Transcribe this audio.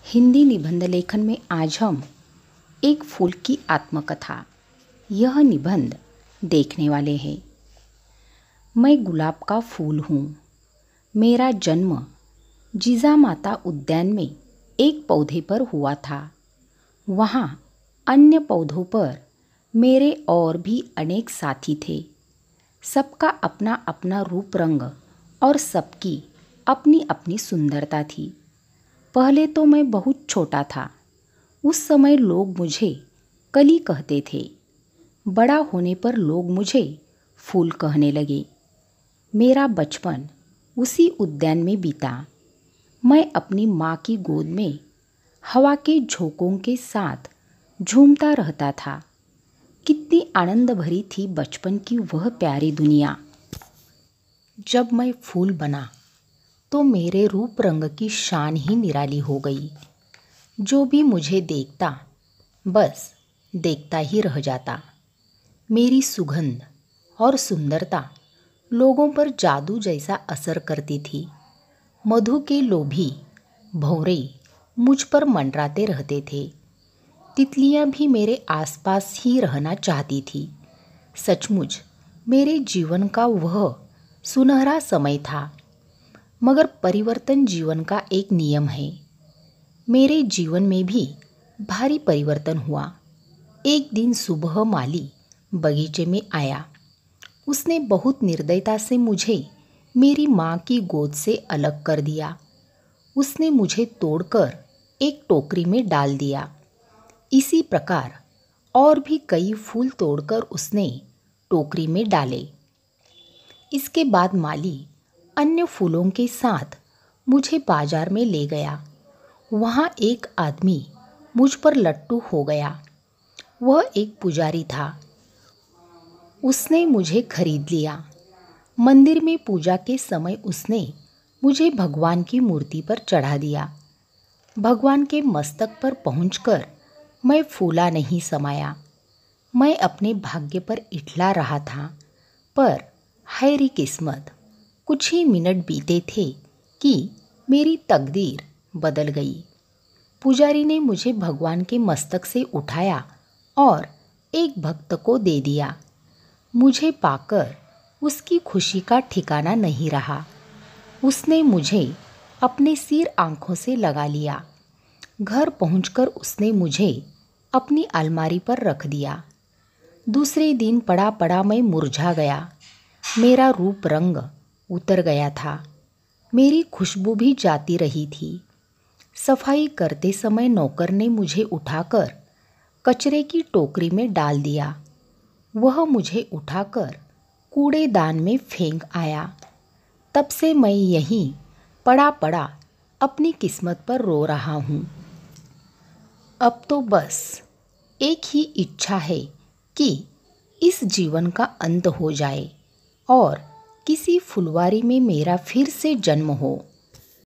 हिंदी निबंध लेखन में आज हम एक फूल की आत्मकथा, यह निबंध देखने वाले हैं। मैं गुलाब का फूल हूँ। मेरा जन्म जिजामाता उद्यान में एक पौधे पर हुआ था। वहाँ अन्य पौधों पर मेरे और भी अनेक साथी थे। सबका अपना अपना रूप रंग और सबकी अपनी अपनी सुंदरता थी। पहले तो मैं बहुत छोटा था। उस समय लोग मुझे कली कहते थे। बड़ा होने पर लोग मुझे फूल कहने लगे। मेरा बचपन उसी उद्यान में बीता। मैं अपनी माँ की गोद में हवा के झोंकों के साथ झूमता रहता था। कितनी आनंद भरी थी बचपन की वह प्यारी दुनिया। जब मैं फूल बना तो मेरे रूप रंग की शान ही निराली हो गई। जो भी मुझे देखता बस देखता ही रह जाता। मेरी सुगंध और सुंदरता लोगों पर जादू जैसा असर करती थी। मधु के लोभी भौरे मुझ पर मंडराते रहते थे। तितलियां भी मेरे आसपास ही रहना चाहती थी। सचमुच मेरे जीवन का वह सुनहरा समय था। मगर परिवर्तन जीवन का एक नियम है। मेरे जीवन में भी भारी परिवर्तन हुआ। एक दिन सुबह माली बगीचे में आया। उसने बहुत निर्दयता से मुझे मेरी माँ की गोद से अलग कर दिया। उसने मुझे तोड़कर एक टोकरी में डाल दिया। इसी प्रकार और भी कई फूल तोड़कर उसने टोकरी में डाले। इसके बाद माली अन्य फूलों के साथ मुझे बाजार में ले गया। वहाँ एक आदमी मुझ पर लट्टू हो गया। वह एक पुजारी था। उसने मुझे खरीद लिया। मंदिर में पूजा के समय उसने मुझे भगवान की मूर्ति पर चढ़ा दिया। भगवान के मस्तक पर पहुंचकर मैं फूला नहीं समाया। मैं अपने भाग्य पर इठला रहा था। पर हैरी किस्मत, कुछ ही मिनट बीते थे कि मेरी तकदीर बदल गई। पुजारी ने मुझे भगवान के मस्तक से उठाया और एक भक्त को दे दिया। मुझे पाकर उसकी खुशी का ठिकाना नहीं रहा। उसने मुझे अपने सिर आंखों से लगा लिया। घर पहुंचकर उसने मुझे अपनी अलमारी पर रख दिया। दूसरे दिन पड़ा पड़ा मैं मुरझा गया। मेरा रूप रंग उतर गया था। मेरी खुशबू भी जाती रही थी। सफाई करते समय नौकर ने मुझे उठाकर कचरे की टोकरी में डाल दिया। वह मुझे उठाकर कूड़ेदान में फेंक आया। तब से मैं यहीं पड़ा पड़ा अपनी किस्मत पर रो रहा हूँ। अब तो बस एक ही इच्छा है कि इस जीवन का अंत हो जाए और किसी फुलवारी में मेरा फिर से जन्म हो।